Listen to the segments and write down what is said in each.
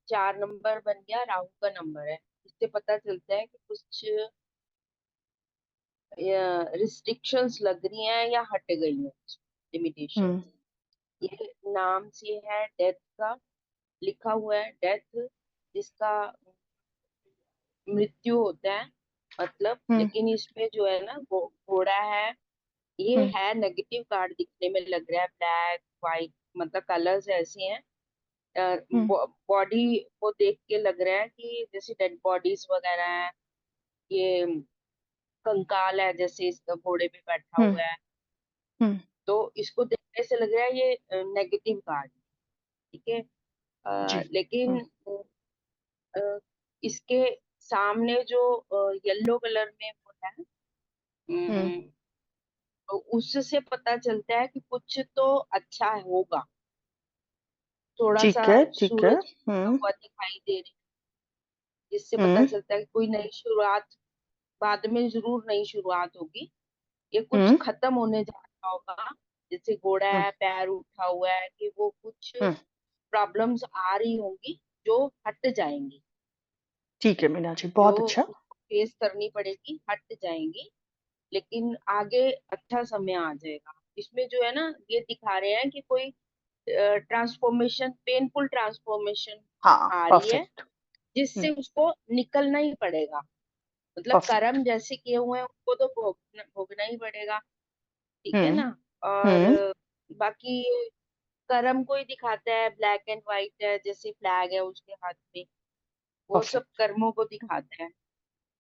4 number बन गया, राहु का नंबर है। इससे पता चलता है कि कुछ रिस्ट्रिक्शंस लग रही हैं या हट गई हैं, लिमिटेशन। हम्म। ये नाम से है डेथ का, लिखा हुआ है डेथ, जिसका मृत्यु होता है मतलब। हम्म। लेकिन इसमें जो है ना, घोड़ा है। ये हम्म। है नेगेटिव कार्ड, दिखने में लग रहा है ब्लैक वाइट, मतलब कलर्स ऐसे हैं। हम्म। बॉडी को देख के लग रहा है कि जैसे डेड बॉडीज वगैरह है। ये कंकाल है, जैसे इस घोड़े पे बैठा हम्म। हुआ है। हम्म। तो इसको देखने से लग रहा है ये नेगेटिव कार्ड। ठीक है। जी। लेकिन हम्म। अ, इसके सामने जो येलो कलर में वो है, हम्म। अम, तो उससे पता चलता है कि कुछ तो अच्छा होगा। थोड़ा सा ठीक है, ठीक है। सूरज उगता हम्म। हुआ दिखाई दे रही, जिससे पता हम्म। चलता है कि कोई नई शुरुआत, बाद में जरूर नई शुरुआत होगी। ये कुछ हम्म। खत्म होने जा रहा होगा। जैसे घोड़ा हम्म। है, पैर उठा हुआ है, कि वो कुछ हम्म। प्रॉब्लम्स आ रही होंगी जो हट जाएंगी, ठीक है मीना जी, जो बहुत अच्छा। उसको फेस करनी पड़ेगी, हट जाएंगी। लेकिन आगे अच्छा समय आ जाएगा। इसमें जो है ना, ये दिखा रहे हैं कि कोई ट्रांसफॉर्मेशन, पेनफुल ट्रांसफॉर्मेशन हाँ, आ रही है, परफेक्ट। जिससे उसको निकलना ही पड़ेगा। मतलब परफेक्ट। कर्म जैसे किए हुए हैं उनको तो भोगना भोगना ही पड़ेगा। ठीक है हम्म। ना। और हम्म। बाकी कर्म को ही दिखाता है, ब्लैक एंड व्हाइट है, जैसे फ्लैग है उसके हाथ में, वो सब परफेक्ट। कर्मों को दिखाता है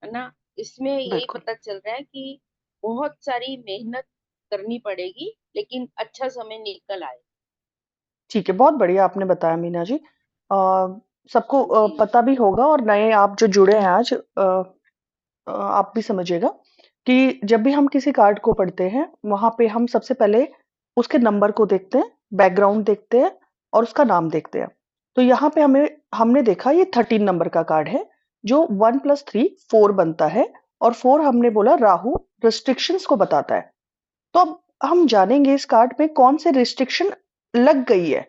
ना। इसमें यही बिल्कुल। पता चल रहा है कि बहुत सारी मेहनत करनी पड़ेगी, लेकिन अच्छा समय निकल आए। ठीक है, बहुत बढ़िया आपने बताया मीना जी। सबको जी। पता भी होगा, और नए आप जो जुड़े हैं आज, आप भी समझिएगा कि जब भी हम किसी कार्ड को पढ़ते हैं, वहां पे हम सबसे पहले उसके नंबर को देखते हैं, बैकग्राउंड देखते हैं, और उसका नाम देखते हैं। तो यहाँ पे हमने देखा ये 13 नंबर का कार्ड है, जो 1+3 4 बनता है। और 4 हमने बोला राहु रिस्ट्रिक्शंस को बताता है। तो अब हम जानेंगे इस कार्ड में कौन से रिस्ट्रिक्शन लग गई है।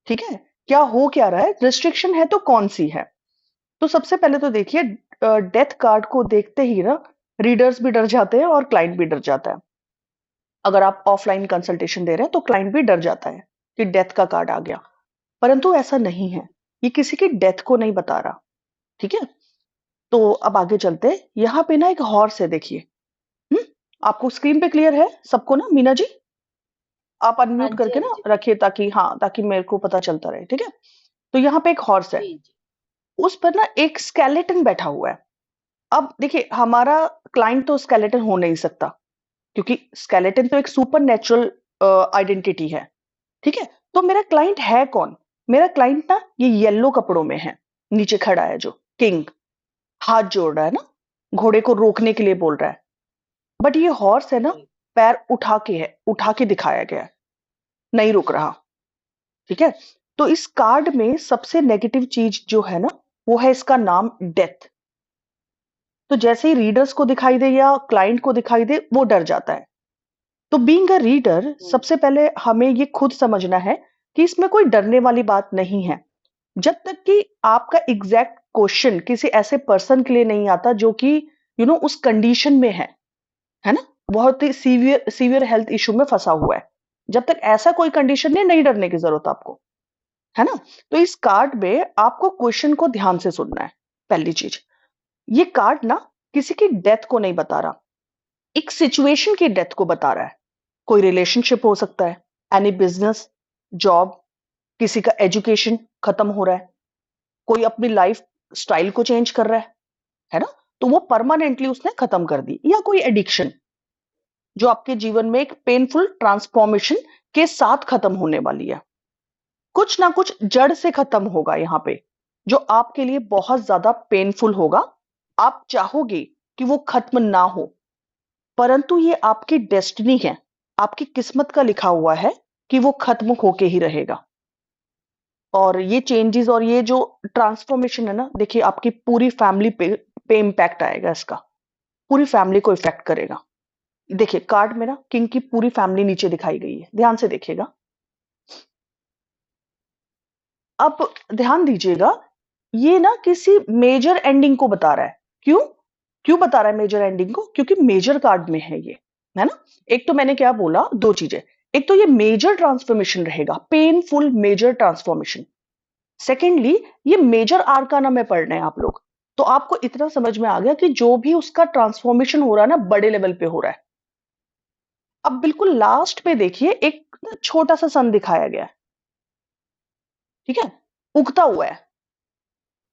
ठीक है, क्या हो क्या रहा है, रिस्ट्रिक्शन है तो कौन सी है। तो सबसे पहले तो देखिए, डेथ कार्ड को देखते ही ना रीडर्स भी डर जाते हैं और क्लाइंट भी डर जाता है। अगर आप ऑफलाइन कंसल्टेशन दे रहे हैं तो क्लाइंट भी डर जाता है कि डेथ का कार्ड आ गया। परंतु ऐसा नहीं है, ये किसी की डेथ को नहीं बता रहा। ठीक है, तो अब आगे चलते हैं। यहाँ पे ना एक हॉर्स है, देखिए। हम्म, आपको स्क्रीन पे क्लियर है सबको ना मीना जी? आप हाँ अनम्यूट जी, करके हाँ ना जी, रखिए, ताकि हाँ, ताकि मेरे को पता चलता रहे। ठीक है, तो यहाँ पे एक हॉर्स है, जी जी। उस पर ना एक स्केलेटन बैठा हुआ है। अब देखिए, हमारा क्लाइंट तो स्केलेटन हो नहीं सकता, क्योंकि स्केलेटन तो एक सुपर नेचुरल आइडेंटिटी है। ठीक है, तो मेरा क्लाइंट है कौन? मेरा क्लाइंट ना ये येलो कपड़ों में है, नीचे खड़ा है, जो किंग हाथ जोड़ रहा है ना, घोड़े को रोकने के लिए बोल रहा है। बट ये हॉर्स है ना, जी पैर उठा के है, उठा के दिखाया गया है, नहीं रुक रहा। ठीक है, तो इस कार्ड में सबसे नेगेटिव चीज जो है ना, वो है इसका नाम डेथ। तो जैसे ही रीडर्स को दिखाई दे या क्लाइंट को दिखाई दे, वो डर जाता है। तो बीइंग अ रीडर, हम्म, सबसे पहले हमें ये खुद समझना है कि इसमें कोई डरने वाली बात नहीं है, जब तक कि आपका एग्जैक्ट क्वेश्चन किसी ऐसे पर्सन के लिए नहीं आता जो कि उस कंडीशन में है ना, बहुत ही सीवियर सीवियर हेल्थ इशू में फंसा हुआ है। जब तक ऐसा कोई कंडीशन नहीं डरने की जरूरत आपको, है ना। तो इस कार्ड में आपको क्वेश्चन को ध्यान से सुनना है। पहली चीज, ये कार्ड ना किसी की डेथ को नहीं बता रहा, एक सिचुएशन की डेथ को बता रहा है। कोई रिलेशनशिप हो सकता है, एनी बिजनेस, जॉब, किसी का एजुकेशन खत्म हो रहा है, कोई अपनी लाइफ स्टाइल को चेंज कर रहा है ना, तो वो परमानेंटली उसने खत्म कर दी। या कोई एडिक्शन जो आपके जीवन में एक पेनफुल ट्रांसफॉर्मेशन के साथ खत्म होने वाली है। कुछ ना कुछ जड़ से खत्म होगा यहाँ पे, जो आपके लिए बहुत ज्यादा पेनफुल होगा। आप चाहोगे कि वो खत्म ना हो, परंतु ये आपकी डेस्टिनी है, आपकी किस्मत का लिखा हुआ है कि वो खत्म होके ही रहेगा। और ये चेंजेस और ये जो ट्रांसफॉर्मेशन है ना, देखिए आपकी पूरी फैमिली पे इम्पैक्ट आएगा इसका, पूरी फैमिली को इफेक्ट करेगा। देखिए कार्ड में ना किंग की पूरी फैमिली नीचे दिखाई गई है, ध्यान से देखिएगा। अब ध्यान दीजिएगा, ये ना किसी मेजर एंडिंग को बता रहा है। क्यों? क्यों बता रहा है मेजर एंडिंग को? क्योंकि मेजर कार्ड में है ये, है ना? एक तो मैंने क्या बोला, दो चीजें। एक तो ये मेजर ट्रांसफॉर्मेशन रहेगा, पेनफुल मेजर ट्रांसफॉर्मेशन। सेकेंडली, ये मेजर आर्काना में पढ़ रहे हैं आप लोग, तो आपको इतना समझ में आ गया कि जो भी उसका ट्रांसफॉर्मेशन हो रहा है ना, बड़े लेवल पे हो रहा है। अब बिल्कुल लास्ट पे देखिए, एक छोटा सा सन दिखाया गया है, ठीक है, उगता हुआ है।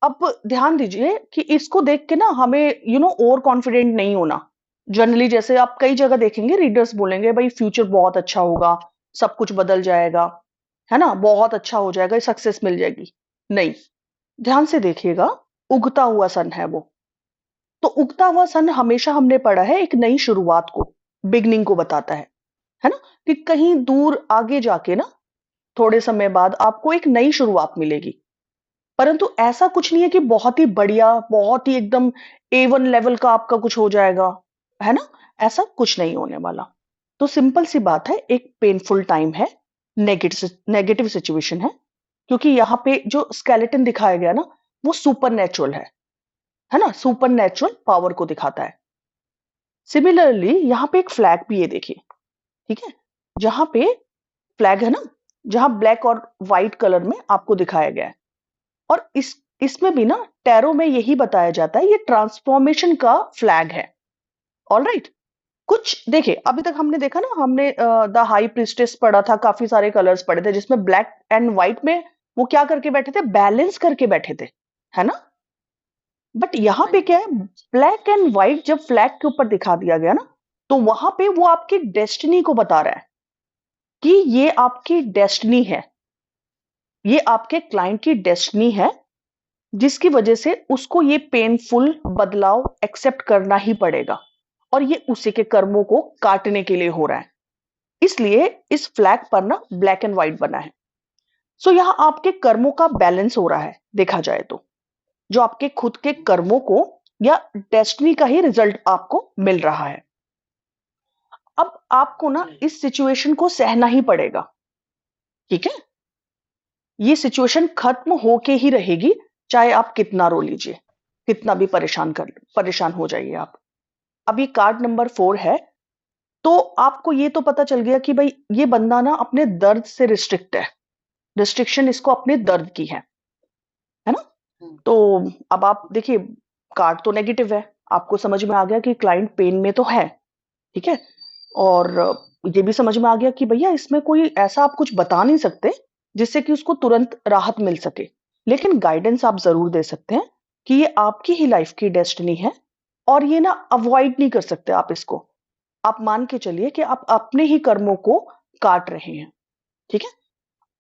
अब ध्यान दीजिए कि इसको देख के ना हमें ओवर कॉन्फिडेंट नहीं होना। जनरली जैसे आप कई जगह देखेंगे, रीडर्स बोलेंगे भाई फ्यूचर बहुत अच्छा होगा, सब कुछ बदल जाएगा, है ना, बहुत अच्छा हो जाएगा, सक्सेस मिल जाएगी। नहीं, ध्यान से देखिएगा, उगता हुआ सन है वो। तो उगता हुआ सन हमेशा हमने पढ़ा है एक नई शुरुआत को, बिगनिंग को बताता है ना, कि कहीं दूर आगे जाके ना, थोड़े समय बाद आपको एक नई शुरुआत मिलेगी। परंतु ऐसा कुछ नहीं है कि बहुत ही बढ़िया, बहुत ही एकदम A1 लेवल का आपका कुछ हो जाएगा, है ना? ऐसा कुछ नहीं होने वाला। तो सिंपल सी बात है, एक पेनफुल टाइम है, नेगेटिव नेगेटिव सिचुएशन है, क्योंकि यहाँ पे जो स्केलेटन दिखाया गया ना, वो सुपर नेचुरल है ना? सुपर नेचुरल पावर को दिखाता है। सिमिलरली यहाँ पे एक फ्लैग भी है, देखिए, ठीक है, जहां पे फ्लैग है ना, जहां ब्लैक और व्हाइट कलर में आपको दिखाया गया है। और इसमें भी ना टैरो में यही बताया जाता है, ये ट्रांसफॉर्मेशन का फ्लैग है। ऑल राइट, कुछ देखिए, अभी तक हमने देखा ना, हमने द हाई प्रिस्टेस पढ़ा था, काफी सारे कलर्स पढ़े थे, जिसमें ब्लैक एंड व्हाइट में वो क्या करके बैठे थे, बैलेंस करके बैठे थे, है ना? बट यहाँ हाँ पे क्या जी। है, ब्लैक एंड व्हाइट जब फ्लैग के ऊपर दिखा दिया गया ना, तो वहां पे वो आपकी डेस्टिनी को बता रहा है कि ये आपकी डेस्टिनी है, ये आपके क्लाइंट की डेस्टिनी है, जिसकी वजह से उसको ये पेनफुल बदलाव एक्सेप्ट करना ही पड़ेगा, और ये उसी के कर्मों को काटने के लिए हो रहा है। इसलिए इस फ्लैग पर ना ब्लैक एंड व्हाइट बना है। सो यहां आपके कर्मों का बैलेंस हो रहा है, देखा जाए तो, जो आपके खुद के कर्मों को या डेस्टिनी का ही रिजल्ट आपको मिल रहा है। अब आपको ना इस सिचुएशन को सहना ही पड़ेगा, ठीक है? ये सिचुएशन खत्म होके ही रहेगी, चाहे आप कितना रो लीजिए, कितना भी परेशान हो जाइए आप। अब ये कार्ड नंबर 4 है, तो आपको ये तो पता चल गया कि भाई ये बंदा ना अपने दर्द से रिस्ट्रिक्ट है, रिस्ट्रिक्शन इसको अपने दर्द की है ना? हम्म। तो अब आप देखिए, कार्ड तो नेगेटिव है, आपको समझ में आ गया कि क्लाइंट पेन में तो है, ठीक है, और ये भी समझ में आ गया कि भैया इसमें कोई ऐसा आप कुछ बता नहीं सकते जिससे कि उसको तुरंत राहत मिल सके, लेकिन गाइडेंस आप जरूर दे सकते हैं कि ये आपकी ही लाइफ की डेस्टिनी है, और ये ना अवॉइड नहीं कर सकते आप इसको। आप मान के चलिए कि आप अपने ही कर्मों को काट रहे हैं, ठीक है?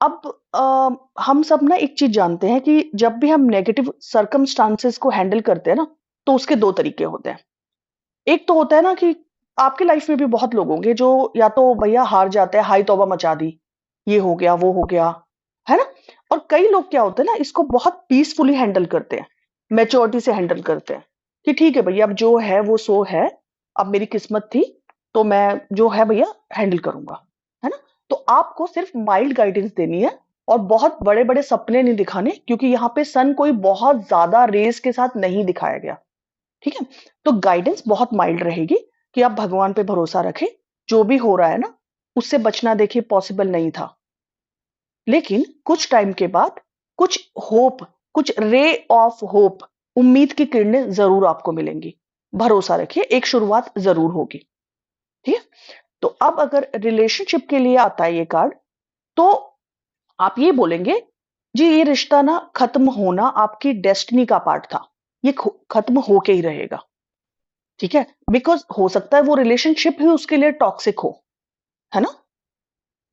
अब हम सब ना एक चीज जानते हैं कि जब भी हम नेगेटिव सर्कमस्टांसेस को हैंडल करते हैं ना, तो उसके दो तरीके होते हैं। एक तो होता है ना कि आपके लाइफ में भी बहुत लोग होंगे जो या तो भैया हार जाते हैं, हाय तौबा मचा दी, ये हो गया वो हो गया, है ना? और कई लोग क्या होते हैं ना, इसको बहुत पीसफुली हैंडल करते हैं, मैच्योरिटी से हैंडल करते हैं कि ठीक है भैया, अब जो है वो सो है, अब मेरी किस्मत थी, तो मैं जो है भैया हैंडल करूंगा, है ना? तो आपको सिर्फ माइल्ड गाइडेंस देनी है, और बहुत बड़े बड़े सपने नहीं दिखाने, क्योंकि यहाँ पे सन कोई बहुत ज्यादा रेस के साथ नहीं दिखाया गया, ठीक है? तो गाइडेंस बहुत माइल्ड रहेगी कि आप भगवान पे भरोसा रखें, जो भी हो रहा है ना, उससे बचना देखिए पॉसिबल नहीं था, लेकिन कुछ टाइम के बाद कुछ होप, कुछ रे ऑफ होप, उम्मीद की किरणें जरूर आपको मिलेंगी। भरोसा रखिए, एक शुरुआत जरूर होगी, ठीक है? तो अब अगर रिलेशनशिप के लिए आता है ये कार्ड, तो आप ये बोलेंगे, जी ये रिश्ता ना खत्म होना आपकी डेस्टिनी का पार्ट था, ये खत्म होके ही रहेगा, ठीक है? बिकॉज हो सकता है वो रिलेशनशिप ही उसके लिए टॉक्सिक हो, है ना,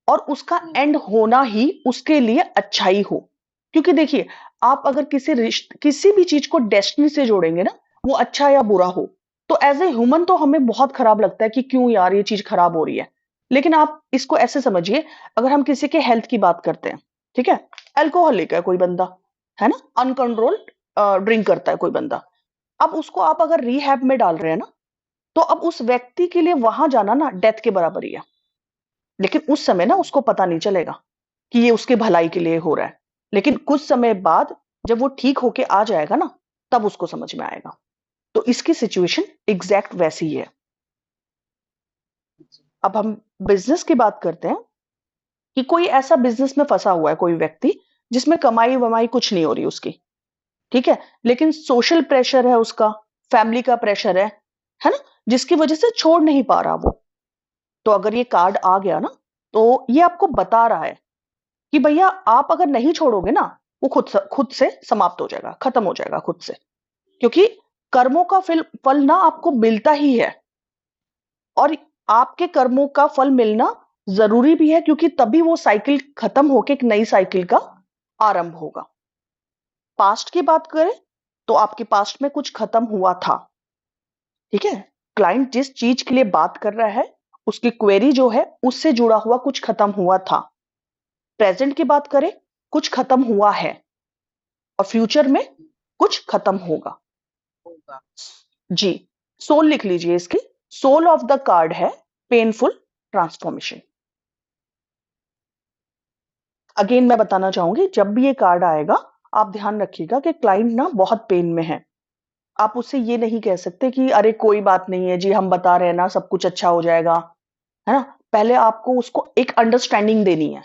और उसका हम्म। एंड होना ही उसके लिए अच्छा ही हो। क्योंकि देखिए, आप अगर किसी भी चीज को डेस्टिनी से जोड़ेंगे ना, वो अच्छा या बुरा हो, तो एज ए ह्यूमन तो हमें बहुत खराब लगता है कि क्यों यार ये चीज खराब हो रही है। लेकिन आप इसको ऐसे समझिए, अगर हम किसी के हेल्थ की बात करते हैं, ठीक है, अल्कोहलिक है कोई बंदा, है ना, अनकंट्रोल्ड ड्रिंक करता है कोई बंदा, अब उसको आप अगर रिहैब में डाल रहे हैं ना, तो अब उस व्यक्ति के लिए वहां जाना ना डेथ के बराबर ही है। लेकिन उस समय ना उसको पता नहीं चलेगा कि ये उसके भलाई के लिए हो रहा है, लेकिन कुछ समय बाद जब वो ठीक होके आ जाएगा ना, तब उसको समझ में आएगा। तो इसकी सिचुएशन एग्जैक्ट वैसी ही है। जी। अब हम बिजनेस की बात करते हैं कि कोई ऐसा बिजनेस में फंसा हुआ है कोई व्यक्ति, जिसमें कमाई वमाई कुछ नहीं हो रही उसकी, ठीक है, लेकिन सोशल प्रेशर है उसका, फैमिली का प्रेशर है ना, जिसकी वजह से छोड़ नहीं पा रहा वो। तो अगर ये कार्ड आ गया ना, तो ये आपको बता रहा है कि भैया आप अगर नहीं छोड़ोगे ना, वो खुद से समाप्त हो जाएगा, खत्म हो जाएगा खुद से। क्योंकि कर्मों का फल ना आपको मिलता ही है, और आपके कर्मों का फल मिलना जरूरी भी है, क्योंकि तभी वो साइकिल खत्म होके एक नई साइकिल का आरंभ होगा। पास्ट की बात करें तो आपके पास्ट में कुछ खत्म हुआ था, ठीक है। क्लाइंट जिस चीज के लिए बात कर रहा है, उसकी क्वेरी जो है उससे जुड़ा हुआ कुछ खत्म हुआ था। प्रेजेंट की बात करें, कुछ खत्म हुआ है, और फ्यूचर में कुछ खत्म होगा। होगा। जी, सोल लिख लीजिए इसकी। सोल ऑफ द कार्ड है पेनफुल ट्रांसफॉर्मेशन। अगेन मैं बताना चाहूंगी, जब भी ये कार्ड आएगा, आप ध्यान रखिएगा कि क्लाइंट ना बहुत पेन में है। आप उससे ये नहीं कह सकते कि अरे कोई बात नहीं है जी, हम बता रहे हैं ना, सब कुछ अच्छा हो जाएगा, है ना। पहले आपको उसको एक अंडरस्टैंडिंग देनी है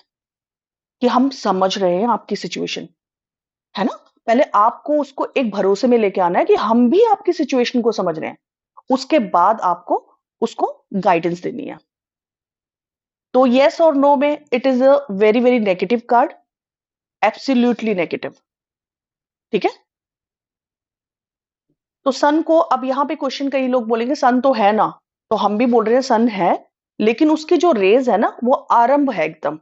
कि हम समझ रहे हैं आपकी सिचुएशन, है ना। पहले आपको उसको एक भरोसे में लेके आना है कि हम भी आपकी सिचुएशन को समझ रहे हैं। उसके बाद आपको उसको गाइडेंस देनी है। तो यस और नो में it is a very very negative card, absolutely negative, ठीक है। तो सन को अब यहां पे क्वेश्चन, कई लोग बोलेंगे सन तो है ना, तो हम भी बोल रहे हैं सन है, लेकिन उसकी जो रेज है ना, वो आरंभ है एकदम।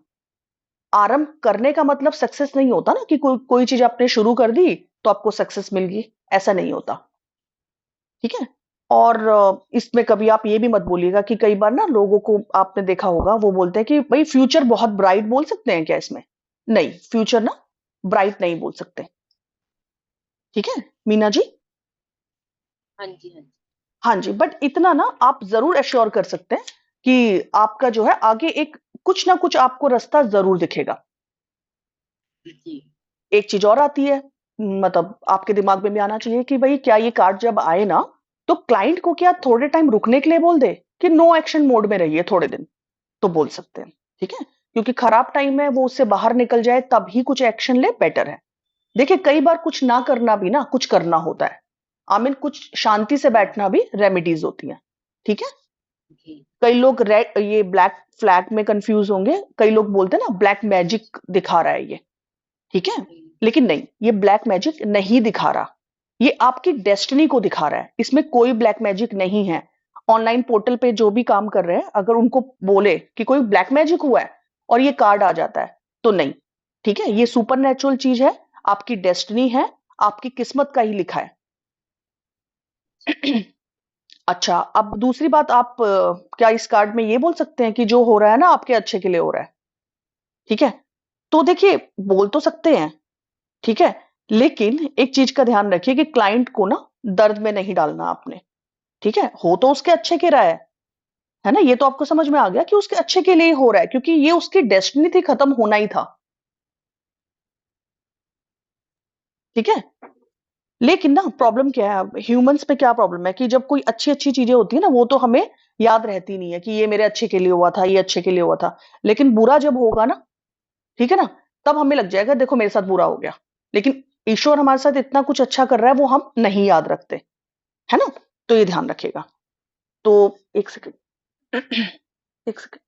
आरंभ करने का मतलब सक्सेस नहीं होता ना, कि कोई चीज आपने शुरू कर दी तो आपको सक्सेस मिल गई, ऐसा नहीं होता, ठीक है। और इसमें कभी आप ये भी मत बोलिएगा कि कई बार ना लोगों को आपने देखा होगा, वो बोलते हैं कि भाई फ्यूचर बहुत ब्राइट, बोल सकते हैं क्या इसमें? नहीं, फ्यूचर ना ब्राइट नहीं बोल सकते, ठीक है मीना जी। हाँ जी, हाँ हाँ जी, बट इतना ना आप जरूर एश्योर कर सकते हैं कि आपका जो है आगे एक कुछ ना कुछ आपको रास्ता जरूर दिखेगा। जी। जी। एक चीज और आती है, मतलब आपके दिमाग में भी आना चाहिए कि भाई क्या ये कार्ड जब आए ना, तो क्लाइंट को क्या थोड़े टाइम रुकने के लिए बोल दे कि नो एक्शन मोड में रहिए थोड़े दिन, तो बोल सकते हैं, ठीक है। क्योंकि खराब टाइम है, वो उससे बाहर निकल जाए तभी कुछ एक्शन ले, बेटर है। देखिए कई बार कुछ ना करना भी ना कुछ करना होता है। आई मीन कुछ शांति से जी। बैठना भी रेमेडीज होती हैं, ठीक है। जी। कई लोग रेड, ये ब्लैक फ्लैग में कंफ्यूज होंगे, कई लोग बोलते हैं ना ब्लैक मैजिक दिखा रहा है ये, ठीक है। जी। लेकिन नहीं, ये ब्लैक मैजिक नहीं दिखा रहा, ये आपकी डेस्टिनी को दिखा रहा है, इसमें कोई ब्लैक मैजिक नहीं है। ऑनलाइन पोर्टल पे जो भी काम कर रहे हैं, अगर उनको बोले कि कोई ब्लैक मैजिक हुआ है और ये कार्ड आ जाता है, तो नहीं, ठीक है। ये सुपर नेचुरल चीज है, आपकी डेस्टिनी है, आपकी किस्मत का ही लिखा है। अच्छा, अब दूसरी बात, आप क्या इस कार्ड में ये बोल सकते हैं कि जो हो रहा है ना आपके अच्छे के लिए हो रहा है, ठीक है। तो देखिए, बोल तो सकते हैं, ठीक है, लेकिन एक चीज का ध्यान रखिए कि क्लाइंट को ना दर्द में नहीं डालना आपने, ठीक है। हो तो उसके अच्छे के रहा है ना, ये तो आपको समझ में आ गया कि उसके अच्छे के लिए हो रहा है, क्योंकि ये उसकी डेस्टिनी थी, खत्म होना ही था, ठीक है। लेकिन ना हाँ प्रॉब्लम जी। क्या है, ह्यूमंस में क्या प्रॉब्लम है कि जब कोई अच्छी अच्छी चीजें होती है ना, वो तो हमें याद रहती नहीं है कि ये मेरे अच्छे के लिए हुआ था, ये अच्छे के लिए हुआ था। लेकिन बुरा जब होगा ना, ठीक है ना, तब हमें लग जाएगा देखो मेरे साथ बुरा हो गया। लेकिन ईश्वर हमारे साथ इतना कुछ अच्छा कर रहा है, वो हम नहीं याद रखते, है ना। तो ये ध्यान रखिएगा। तो एक सेकंड, एक सेकंड,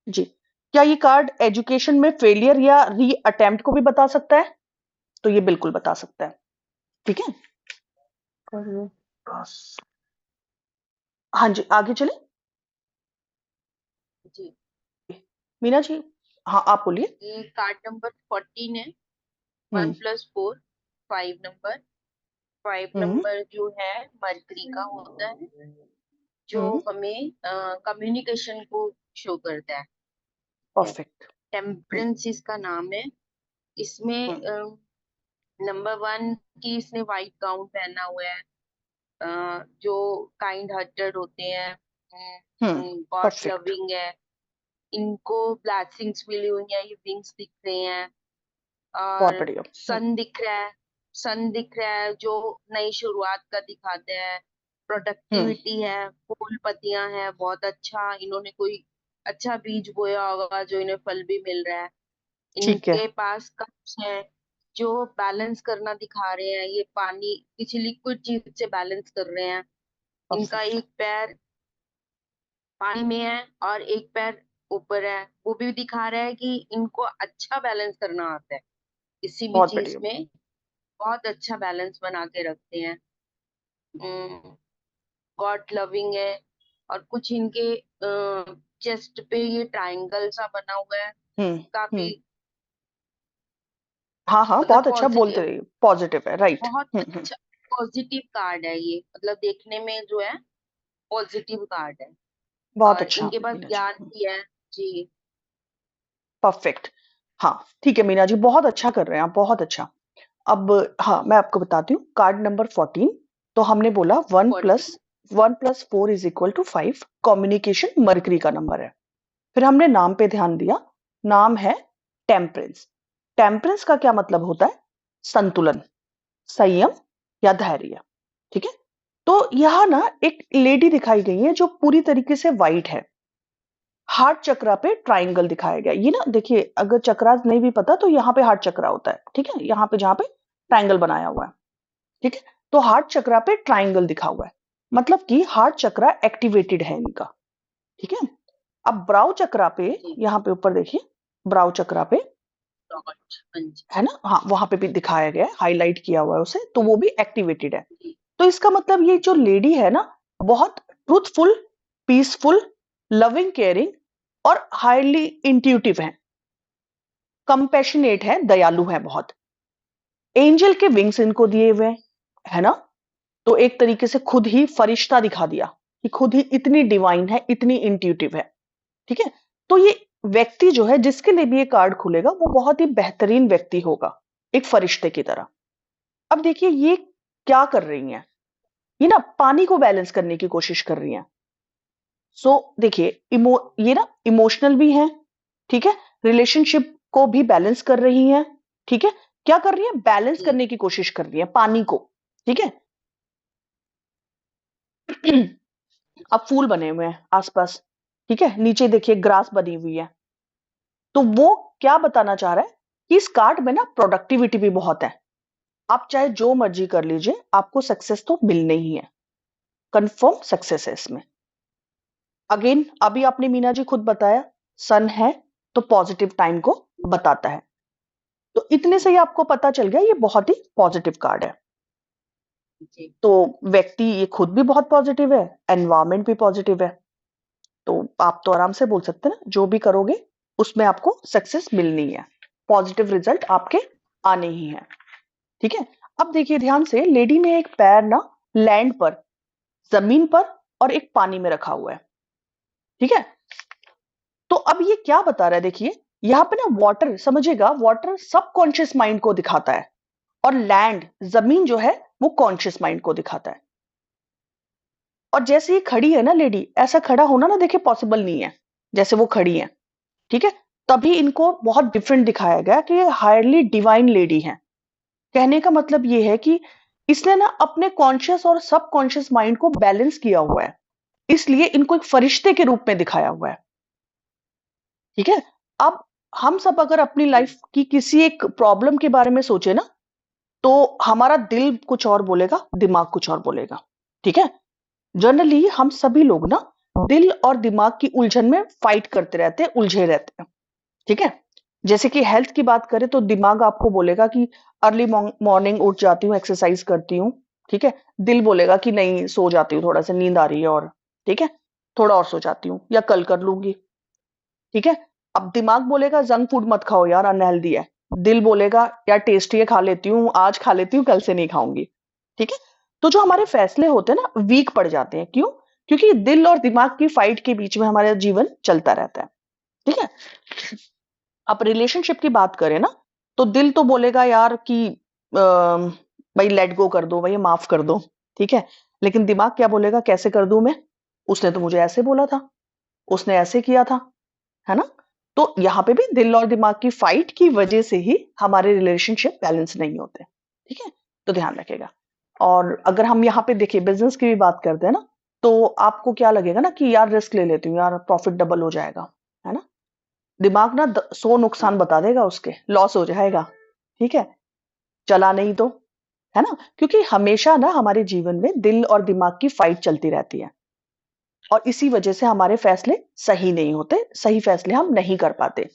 जी। क्या ये कार्ड एजुकेशन में फेलियर या री अटेम्प्ट को भी बता सकता है? तो ये बिल्कुल बता सकता है, ठीक है। और हाँ जी, आगे चले। जी। मीना जी, हाँ आप बोलिए। ये कार्ड नंबर 14 है। One hmm. Plus four 5 number. Five hmm. Number जो है मरकरी का होता है, जो हम्म। हमें कम्युनिकेशन को शो करता है। परफेक्ट। हम्म। टेम्परेंस इसका नाम है। इसमें हम्म। नंबर 1 की इसने वाइट गाउन पहना हुआ है। जो काइंड हार्टेड होते हैं, हम्म। God perfect. लविंग है। इनको ब्लैसिंग्स मिली हुई हैं, ये विंग्स दिख रहे हैं। बहुत और बढ़िया। सन दिख रहा है, सन दिख रहा है जो नई शुरुआत का दिखाते हैं। हम्म। प्रोडक्टिविटी है, फूल पत्तियां हैं, बहुत अच्छा, इन्होंने कोई अच्छा बीज बोया होगा जो इन्हें फल भी मिल रहा है। ठीक है। इनके पास कप्स हैं जो बैलेंस करना दिखा रहे हैं, ये पानी किसी लिक्विड चीज से बैलेंस कर रहे हैं। इनका परफेक्ट। एक पैर पानी में है और एक पैर ऊपर है, वो भी दिखा रहा है कि इनको अच्छा बैलेंस करना आता है किसी भी बहुत चीज बढ़िया। में। बहुत अच्छा बैलेंस बना के रखते हैं। गॉड लविंग है। और कुछ इनके चेस्ट पे ये ट्रायंगल सा बना हुआ है, हम्म। काफी हम्म। हाँ हाँ, मतलब बहुत अच्छा बोलते पॉजिटिव, रहिए, पॉजिटिव है, राइट। बहुत हम्म। अच्छा पॉजिटिव कार्ड है ये, मतलब देखने में जो है पॉजिटिव कार्ड है। बहुत और अच्छा इनके पास मीना जी। ज्ञान भी है। जी। परफेक्ट। हाँ, ठीक है मीना जी, बहुत अच्छा कर रहे हैं आप, बहुत अच्छा। अब हाँ, मैं आपको बताती हूँ कार्ड नंबर 14। तो हमने बोला वन 40। प्लस 1 + 4 = 5, कम्युनिकेशन मरकरी का नंबर है। फिर हमने नाम पे ध्यान दिया, नाम है टेम्परेंस। टेम्परेंस का क्या मतलब होता है? संतुलन, संयम या धैर्य। ठीक है। तो यहाँ ना एक लेडी दिखाई गई है जो पूरी तरीके से वाइट है, हार्ट चक्रा पे ट्राइंगल दिखाया गया। ये ना देखिए, अगर चक्रा नहीं भी पता तो यहाँ पे हार्ट चक्रा होता है, ठीक है, यहाँ पे जहाँ पे ट्राइंगल बनाया हुआ है। ठीक है। तो हार्ट चक्रा पे ट्राइंगल दिखा हुआ है, मतलब कि हार्ट चक्रा एक्टिवेटेड है इनका। ठीक है। अब ब्राउ चक्रा पे, जी। यहाँ पे ऊपर देखिए, ब्राउ चक्रा पे डॉट। हाँ जी। है ना, हाँ वहां पे भी दिखाया गया है, हाईलाइट किया हुआ है उसे, तो वो भी एक्टिवेटेड है। जी। तो इसका मतलब ये जो लेडी है ना, बहुत ट्रूथफुल, पीसफुल, लविंग, केयरिंग और हाईली इंट्यूटिव है, कंपैशनेट है, दयालु है बहुत। एंजल के विंग्स इनको दिए हुए हैं, है ना। तो एक तरीके से खुद ही फरिश्ता दिखा दिया कि खुद ही इतनी डिवाइन है, इतनी इंट्यूटिव है। ठीक है। तो ये व्यक्ति जो है, जिसके लिए भी ये कार्ड खुलेगा, वो बहुत ही बेहतरीन व्यक्ति होगा, एक फरिश्ते की तरह। अब देखिए ये क्या कर रही हैं, ये ना पानी को बैलेंस करने की कोशिश कर रही हैं। सो देखिए, ये ना इमोशनल भी हैं, ठीक है, रिलेशनशिप को भी बैलेंस कर रही हैं। ठीक है। क्या कर रही है? बैलेंस जी। करने की कोशिश कर रही है पानी को। ठीक है। अब फूल बने हुए हैं आसपास, ठीक है, नीचे देखिए ग्रास बनी हुई है। तो वो क्या बताना चाह रहा है कि इस कार्ड में ना प्रोडक्टिविटी भी बहुत है। आप चाहे जो मर्जी कर लीजिए, आपको सक्सेस तो मिलनी ही है, कंफर्म सक्सेस है इसमें। अगेन अभी आपने मीना जी खुद बताया, सन है तो पॉजिटिव टाइम को बताता है। तो इतने से ही आपको पता चल गया ये बहुत ही पॉजिटिव कार्ड है। जी। तो व्यक्ति ये खुद भी बहुत पॉजिटिव है, एनवायरमेंट भी पॉजिटिव है। तो आप तो आराम से बोल सकते हैं ना, जो भी करोगे उसमें आपको सक्सेस मिलनी है, पॉजिटिव रिजल्ट आपके आने ही हैं। ठीक है। अब देखिए ध्यान से, लेडी ने एक पैर ना लैंड पर, जमीन पर, और एक पानी में रखा हुआ है। ठीक है। तो अब ये क्या बता रहा है, देखिए यहाँ पे ना वाटर, समझिएगा, वाटर सब कॉन्शियस माइंड को दिखाता है, और लैंड, जमीन जो है, वो कॉन्शियस माइंड को दिखाता है। और जैसे ये खड़ी है ना लेडी, ऐसा खड़ा होना ना देखिए पॉसिबल नहीं है, जैसे वो खड़ी है। ठीक है। तभी इनको बहुत डिफरेंट दिखाया गया कि ये हायरली डिवाइन लेडी है। कहने का मतलब ये है कि इसने ना अपने कॉन्शियस और सब कॉन्शियस माइंड को बैलेंस किया हुआ है, इसलिए इनको एक फरिश्ते के रूप में दिखाया हुआ है। ठीक है। अब हम सब अगर अपनी जी। लाइफ की किसी एक प्रॉब्लम के बारे में सोचे ना, तो हमारा दिल कुछ और बोलेगा, दिमाग कुछ और बोलेगा। ठीक है। जनरली हम सभी लोग ना दिल और दिमाग की उलझन में फाइट करते रहते हैं, उलझे रहते हैं। ठीक है। जैसे कि हेल्थ की बात करें तो दिमाग आपको बोलेगा कि अर्ली मॉर्निंग उठ जाती हूँ, एक्सरसाइज करती हूँ। ठीक है। दिल बोलेगा कि नहीं, सो जाती हूँ, थोड़ा सा नींद आ रही है और, ठीक है, थोड़ा और सो जाती हूँ या कल कर लूंगी। ठीक है। अब दिमाग बोलेगा जंक फूड मत खाओ यार, अनहेल्दी है। दिल बोलेगा यार टेस्टी है, खा लेती हूँ, आज खा लेती हूँ, कल से नहीं खाऊंगी। ठीक है। तो जो हमारे फैसले होते हैं ना, वीक पड़ जाते हैं, क्यों? क्योंकि दिल और दिमाग की फाइट के बीच में हमारा जीवन चलता रहता है। ठीक है। आप रिलेशनशिप की बात करें ना, तो दिल तो बोलेगा यार कि भाई लेट गो कर दो, भाई माफ कर दो। ठीक है। लेकिन दिमाग क्या बोलेगा, कैसे कर दूं मैं, उसने तो मुझे ऐसे बोला था, उसने ऐसे किया था, है ना? तो यहाँ पे भी दिल और दिमाग की फाइट की वजह से ही हमारे रिलेशनशिप बैलेंस नहीं होते। ठीक है? तो ध्यान रखिएगा। और अगर हम यहाँ पे देखिए बिजनेस की भी बात करते हैं ना, तो आपको क्या लगेगा ना कि यार रिस्क ले लेती हूँ, यार प्रॉफिट डबल हो जाएगा, है ना? दिमाग ना 100 नुकसान बता देगा, उसके लॉस हो जाएगा। ठीक है? चला नहीं तो, है ना? क्योंकि हमेशा ना हमारे जीवन में दिल और दिमाग की फाइट चलती रहती है, और इसी वजह से हमारे फैसले सही नहीं होते, सही फैसले हम नहीं कर पाते।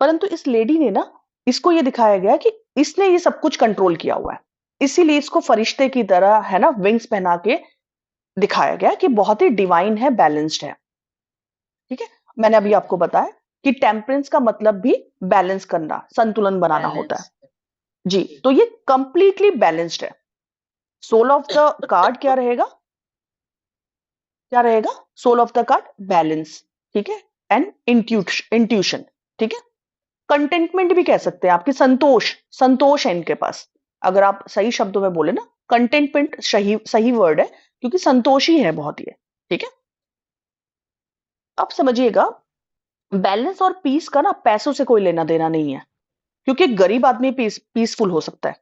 परंतु इस लेडी ने ना, इसको ये दिखाया गया कि इसने ये सब कुछ कंट्रोल किया हुआ है, इसीलिए इसको फरिश्ते की तरह, है ना, विंग्स पहना के दिखाया गया कि बहुत ही डिवाइन है, बैलेंस्ड है। ठीक है? मैंने अभी आपको बताया कि टेम्परेंस का मतलब भी बैलेंस करना, संतुलन बनाना होता है। बैलेंस। जी, तो ये कंप्लीटली बैलेंस्ड है। सोल ऑफ द कार्ड क्या रहेगा? क्या रहेगा? Soul of the card balance. ठीक है? And intuition. ठीक है? कंटेंटमेंट भी कह सकते हैं आपकी, संतोष, संतोष है इनके पास। अगर आप सही शब्दों में बोले ना, कंटेंटमेंट सही सही वर्ड है, क्योंकि संतोषी है बहुत ये। ठीक है? अब समझिएगा, बैलेंस और पीस का ना पैसों से कोई लेना देना नहीं है, क्योंकि एक गरीब आदमी पीसफुल हो सकता है।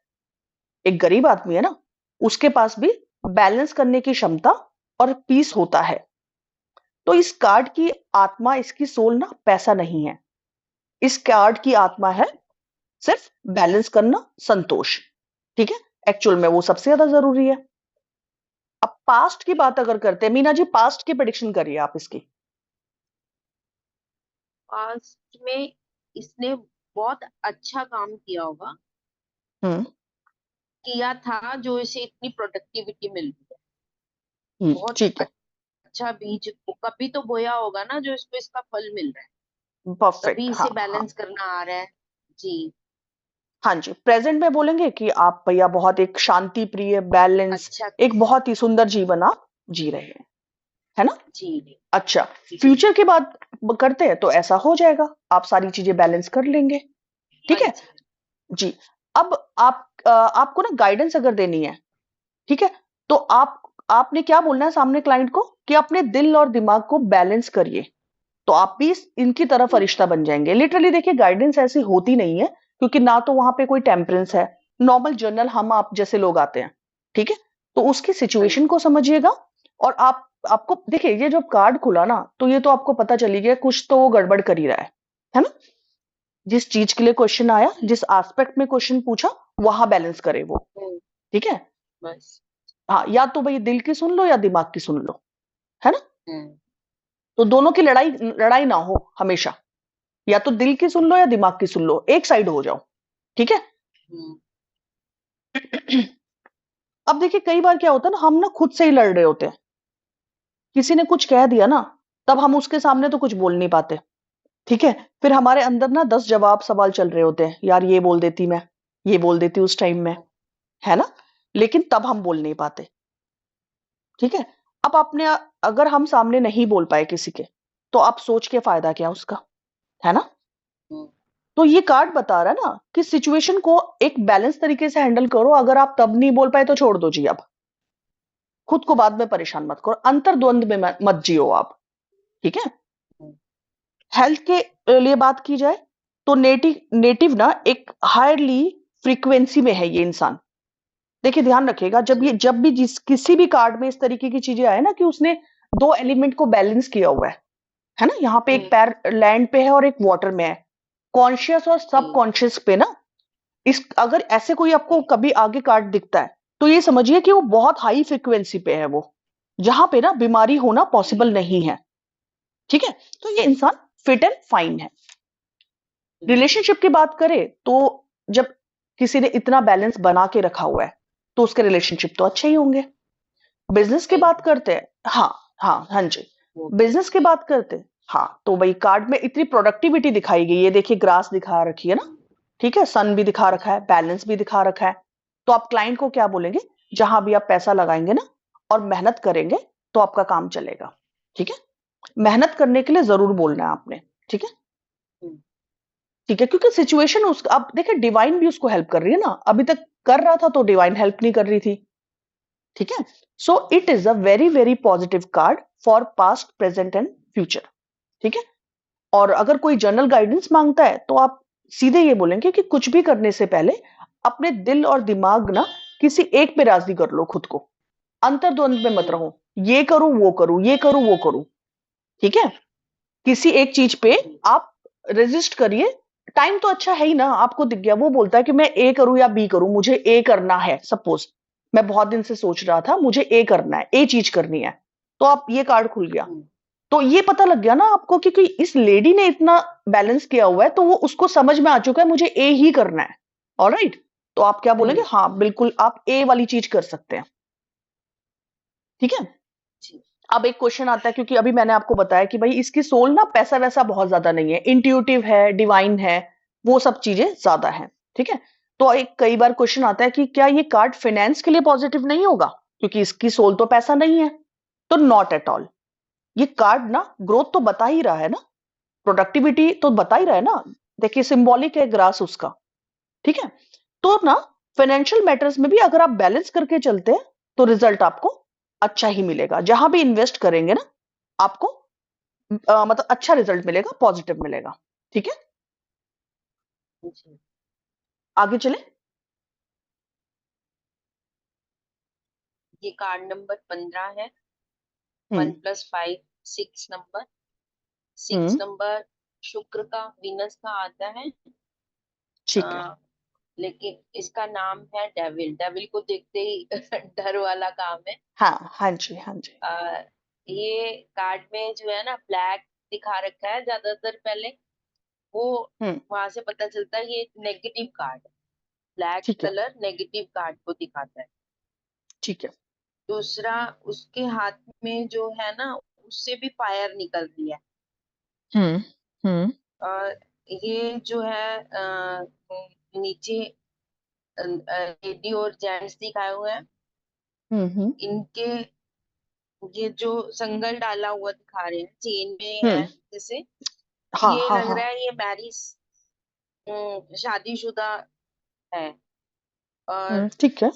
एक गरीब आदमी है ना, उसके पास भी बैलेंस करने की क्षमता और पीस होता है। तो इस कार्ड की आत्मा, इसकी सोल ना पैसा नहीं है, इस कार्ड की आत्मा है सिर्फ बैलेंस करना, संतोष। ठीक है? एक्चुअल में वो सबसे ज्यादा जरूरी है। अब पास्ट की बात अगर करते हैं, मीना जी पास्ट की प्रेडिक्शन करिए आप इसकी। पास्ट में इसने बहुत अच्छा काम किया होगा, हम्म। किया था, जो इसे इतनी प्रोडक्टिविटी मिल रही है। बहुत ठीक है। अच्छा बीज कभी तो बोया होगा ना, जो इसको इसका फल मिल रहा है। तभी परफेक्ट। हाँ इसे हाँ। बैलेंस करना आ रहा है। जी। हाँ जी, प्रेजेंट में बोलेंगे कि आप भैया बहुत एक शांति प्रिय, बैलेंस, अच्छा। एक बहुत ही सुंदर जीवन आप जी रहे हैं, है ना? जी। अच्छा, जी। फ्यूचर की बात करते हैं तो ऐसा हो जाएगा, आप सारी चीजें बैलेंस कर लेंगे। ठीक हाँ है? जी। जी। अब आपको ना गाइडेंस अगर देनी है, ठीक है, तो आपने क्या बोलना है सामने क्लाइंट को कि अपने दिल और दिमाग को बैलेंस करिए, तो आप भी इनकी तरफ जी। फरिश्ता बन जाएंगे। लिटरली देखिए, गाइडेंस ऐसी होती नहीं है, क्योंकि ना तो वहां पे कोई टेम्परेंस है, नॉर्मल जर्नल हम आप जैसे लोग आते हैं। ठीक है? तो उसकी हाँ सिचुएशन जी। को समझिएगा। और आपको देखिए, ये जो कार्ड खुला ना, तो ये तो आपको पता चली गया कुछ तो वो गड़बड़ कर ही रहा है ना? जिस चीज के लिए क्वेश्चन आया, जी। जिस एस्पेक्ट में क्वेश्चन पूछा, वहां बैलेंस करे वो। हम्म। ठीक है? बस। हाँ, या तो भाई दिल की सुन लो या दिमाग की सुन लो, है ना? हम्म। तो दोनों की लड़ाई लड़ाई ना हो हमेशा, या तो दिल की सुन लो या दिमाग की सुन लो, एक साइड हो जाओ। ठीक है? हम्म। अब देखिए, कई बार क्या होता है ना, हम ना खुद से ही लड़ रहे होते हैं, किसी ने कुछ कह दिया ना, तब हम उसके सामने तो कुछ बोल नहीं पाते। ठीक है? फिर हमारे अंदर ना 10 जवाब सवाल चल रहे होते हैं, यार ये बोल देती मैं, ये बोल देती उस टाइम में, है ना? लेकिन तब हम बोल नहीं पाते। ठीक है? अब आपने, अगर हम सामने नहीं बोल पाए किसी के, तो आप सोच के फायदा क्या उसका, है ना? हम्म। तो ये कार्ड बता रहा है ना कि सिचुएशन को एक बैलेंस तरीके से हैंडल करो। अगर आप तब नहीं बोल पाए तो छोड़ दो जी, अब खुद को बाद में परेशान मत करो, अंतर्द्वंद में मत जियो आप। ठीक है? हम्म। हेल्थ के लिए बात की जाए, तो नेटिव नेटिव ना एक हायरली फ्रीक्वेंसी में है ये इंसान। देखिए ध्यान रखिएगा, जी। जब भी जिस किसी भी कार्ड में इस तरीके की चीजें आए ना कि उसने दो एलिमेंट को बैलेंस किया हुआ है ना? यहाँ पे एक हम्म। पैर लैंड पे है और एक वाटर में है, कॉन्शियस और सब जी। कॉन्शियस पे ना। इस अगर ऐसे कोई आपको कभी आगे कार्ड दिखता है, तो ये समझिए कि वो बहुत हाई फ्रिक्वेंसी पे है, वो जहां पे ना बीमारी होना जी। पॉसिबल नहीं है। ठीक है? तो ये इंसान फिट एंड फाइन है। हम्म। रिलेशनशिप की बात करें तो, जब किसी ने इतना बैलेंस बना के रखा हुआ है, तो उसके रिलेशनशिप तो अच्छे ही होंगे। बिजनेस की अच्छा ही बात होगा। करते हैं। हाँ हाँ हाँ जी। वो भी बिजनेस की बात करते हैं। हाँ, तो भाई कार्ड में इतनी प्रोडक्टिविटी दिखाई गई है, देखिए ग्रास दिखा रखी है ना। ठीक है? सन भी दिखा हाँ रखा जी। है, बैलेंस भी दिखा रखा है। तो आप क्लाइंट को क्या बोलेंगे? जहां भी आप पैसा लगाएंगे ना और मेहनत करेंगे, तो आपका काम चलेगा। ठीक है? मेहनत करने के लिए जरूर बोलना है आपने। ठीक है? हम्म। ठीक है, क्योंकि सिचुएशन उस, अब देखिए डिवाइन भी उसको हेल्प कर रही है ना, अभी तक कर रहा था तो डिवाइन हेल्प नहीं कर रही थी। ठीक है? So it is a very very positive card for past, present and future. ठीक है? और अगर कोई जनरल गाइडेंस मांगता है तो आप सीधे ये बोलेंगे कि कुछ भी करने से पहले अपने दिल और दिमाग ना किसी एक पे राजी कर लो खुद को, अंतर्द्वंद में मत जी रहो, ये करूं वो करूं, ये करूं वो करूं। ठीक है, किसी एक चीज पे जी आप रेजिस्ट करिए। टाइम तो अच्छा है ही ना, आपको दिख गया, वो बोलता है कि मैं ए करूं या बी करूं, मुझे ए करना है, सपोज मैं बहुत दिन से सोच रहा था मुझे ए करना है, ए चीज करनी है, तो आप ये कार्ड खुल गया, हम्म, तो ये पता लग गया ना आपको कि इस लेडी ने इतना बैलेंस किया हुआ है, तो वो उसको समझ में आ चुका है मुझे ए ही करना है। ऑलराइट, तो आप क्या बोलेंगे, हम्म, हाँ बिल्कुल आप ए वाली चीज कर सकते हैं। ठीक है। जी अब एक क्वेश्चन आता है, क्योंकि अभी मैंने आपको बताया कि भाई इसकी सोल ना पैसा वैसा बहुत ज्यादा नहीं है, इंट्यूटिव है, डिवाइन है, वो सब चीजें ज्यादा है। ठीक है, तो एक कई बार क्वेश्चन आता है कि क्या ये कार्ड फाइनेंस के लिए पॉजिटिव नहीं होगा, क्योंकि इसकी सोल तो पैसा नहीं है। तो नॉट एट ऑल, ये कार्ड ना ग्रोथ तो बता ही रहा है ना, प्रोडक्टिविटी तो बता ही रहा है ना। देखिए सिंबॉलिक है ग्रास उसका। ठीक है, तो ना फाइनेंशियल मैटर्स में भी अगर आप बैलेंस करके चलते हैं तो रिजल्ट आपको अच्छा ही मिलेगा, जहां भी इन्वेस्ट करेंगे ना आपको मतलब अच्छा रिजल्ट मिलेगा, पॉजिटिव मिलेगा। ठीक है, जी। आगे चले। ये कार्ड नंबर 15 है। One hmm. Plus five, 6 number. Six hmm. Number शुक्र का, वीनस का आता है। ठीक है। आ, लेकिन इसका नाम है डेविल। डेविल को देखते ही डर वाला काम है। हाँ हाँ जी, हाँ जी। आ, ये कार्ड में जो है ना ब्लैक दिखा रखा है ज्यादातर पहले। वो हम्म। वहां से पता चलता है ये एक नेगेटिव कार्ड है। ब्लैक ठीक है। कलर नेगेटिव कार्ड को दिखाता है। ठीक है। दूसरा, उसके हाथ में जो है ना उससे भी फायर निकल रही है। हम्म। हम्म। और ये जो है नीचे लेडी और जेंट्स दिखाए हुए हैं। हम्म। इनके ये जो संगल डाला हुआ दिखा रहे हैं, चेन में है हम्म। जैसे। हाँ ये हाँ लग हाँ। रहा है ये मैरिज, शादीशुदा है। और ठीक है।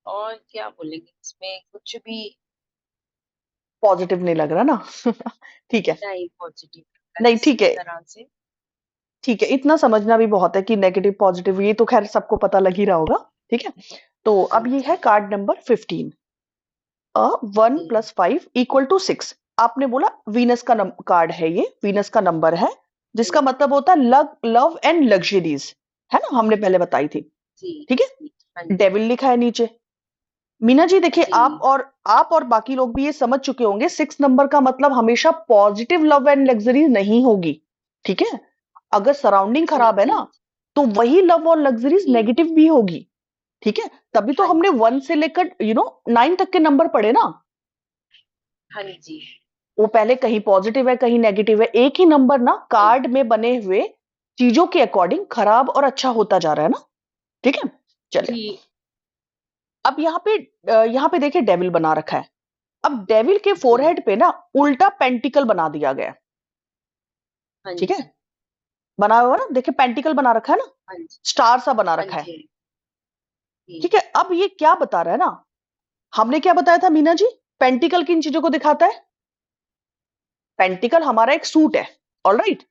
और क्या बोलेंगे, इसमें कुछ भी पॉजिटिव नहीं लग रहा ना। ठीक है। नहीं पॉजिटिव नहीं किसी ठीक भी है। तरह से। ठीक है, इतना समझना भी बहुत है कि नेगेटिव पॉजिटिव ये तो खैर सबको पता लग ही रहा होगा। ठीक है, तो अब जी ये है कार्ड नंबर 15। 1 + 5 = 6। आपने बोला वीनस का कार्ड है, ये वीनस का नंबर है, जी जिसका मतलब होता है लव लव एंड लग्जरीज, है ना, हमने पहले बताई थी। जी ठीक जी, हाँ है, जी डेविल लिखा है नीचे। मीना जी देखिए, आप जी और आप और बाकी लोग भी ये समझ चुके होंगे, 6 नंबर का मतलब हमेशा पॉजिटिव लव एंड लग्जरी नहीं होगी। ठीक है, अगर सराउंडिंग जी खराब है जी ना, तो वही लव और लग्जरीज जी, नेगेटिव भी होगी। ठीक है, तभी तो हाँ हमने जी 1 से लेकर 9 तक के नंबर पढ़े ना। हाँ जी वो पहले कहीं पॉजिटिव है कहीं नेगेटिव है, एक ही नंबर ना हाँ कार्ड में बने हुए चीजों के अकॉर्डिंग खराब और अच्छा होता जा रहा है ना। ठीक है, चलिए। जी अब यहाँ पे देखिए डेविल बना रखा है। अब डेविल के जी, फोरहेड पे ना उल्टा पेंटिकल बना दिया गया है। हाँ ठीक है, जी बना हुआ है ना, देखिए पेंटिकल बना रखा है ना, हाँ जी स्टार सा बना हाँ रखा है। जी जी ठीक है, अब ये क्या बता रहा है ना, हमने क्या बताया था मीना जी, पेंटिकल किन चीजों को दिखाता है, पेंटिकल हमारा एक सूट है। ऑलराइट,